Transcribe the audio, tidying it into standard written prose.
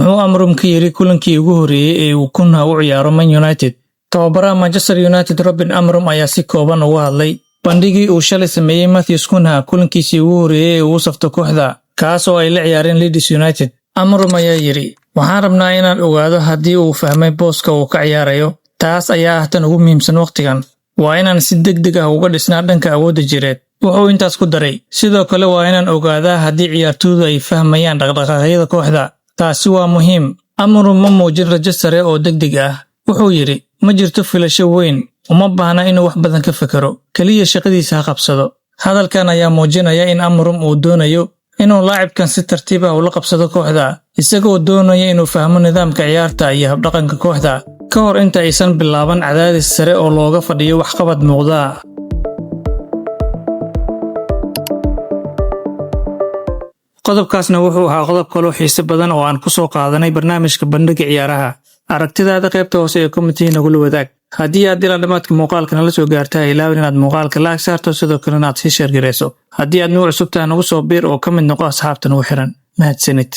muxuu Amorim ka yiri kulankii ugu horeeyay ee uu kuna u ciyaaro Man United. Tababaraha Manchester United Ruben Amorim ayaa si kooban uga hadlay bandhigii uu shalay sameeyay Matheus Cunha kulankiisii ugu horeeyay ee uu safto kooxda kaas oo ay la ciyaareen Leeds United. Amorim ayaa yiri waxaan rabnaa inaan ogaado haddii uu fahmay booska uu ka ciyaarayo. Taas ayaa tan ugu muhiimsan waqtigan. Waa inaan si degdeg ah uga dhisnaa dhanka awoodda jireed. Wuxuu intaas ku daray sidoo kale waa inaan ogaadaa haddii ciyaartooydu ay fahmayaan dhaqdhaqaaqyada kooxda. Taasi waa muhiim. Amorim ma muujin rajo sare oo degdeg ah. Wuxuu yiri ma jirto filasho weyn, uma baahna inuu wax badan ka fikiro, kaliya shaqadiisa ha qabsado. Hadalkan ayaa muujinaya in Amorim uu doonayo inuu laacibkan si tartiib ah ula qabsado kooxda, isagoo doonaya inuu fahmo nidaamka ciyaarta iyo habdhaqanka kooxda ka hor inta aysan bilaaban cadaadis sare oo looga fadhiyo waxqabad muuqda. Qodobkaasna wuxuu ahaa qodob kale xiiso badan oo aan ku soo qaadanay barnaamijka bandhiga ciyaaraha. Aragtidaada qaybta hoose ee commentiga nagu wadaag. Haddii aad ilaa dhamaadka muuqaalka nala soo gaartay ilaawin inaad muuqaalka like saarto sidoo kalena aad si share gareyso. Haddii aad nagu cusub tahay nagu soo biir oo ka mid noqo asxaabta nagu xiran. Mahadsanid.